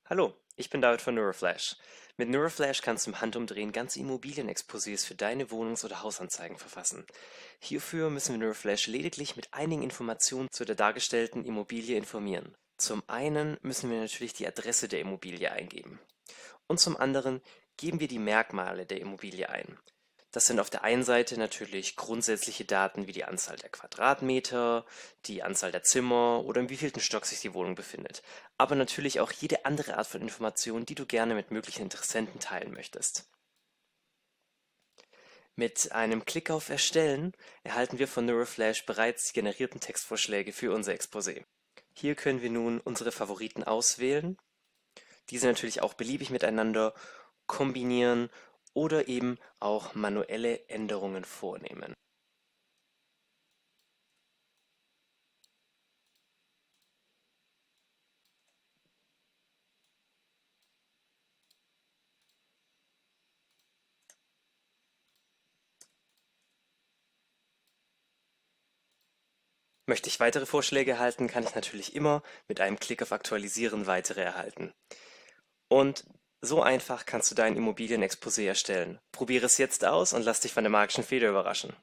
Hallo, ich bin David von Neuroflash. Mit Neuroflash kannst du im Handumdrehen ganze Immobilienexposés für deine Wohnungs- oder Hausanzeigen verfassen. Hierfür müssen wir Neuroflash lediglich mit einigen Informationen zu der dargestellten Immobilie informieren. Zum einen müssen wir natürlich die Adresse der Immobilie eingeben. Und zum anderen geben wir die Merkmale der Immobilie ein. Das sind auf der einen Seite natürlich grundsätzliche Daten wie die Anzahl der Quadratmeter, die Anzahl der Zimmer oder im wievielten Stock sich die Wohnung befindet, aber natürlich auch jede andere Art von Information, die du gerne mit möglichen Interessenten teilen möchtest. Mit einem Klick auf Erstellen erhalten wir von Neuroflash bereits die generierten Textvorschläge für unser Exposé. Hier können wir nun unsere Favoriten auswählen, diese natürlich auch beliebig miteinander kombinieren oder eben auch manuelle Änderungen vornehmen. Möchte ich weitere Vorschläge erhalten, kann ich natürlich immer mit einem Klick auf Aktualisieren weitere erhalten. Und so einfach kannst du dein Immobilienexposé erstellen. Probiere es jetzt aus und lass dich von der magischen Feder überraschen.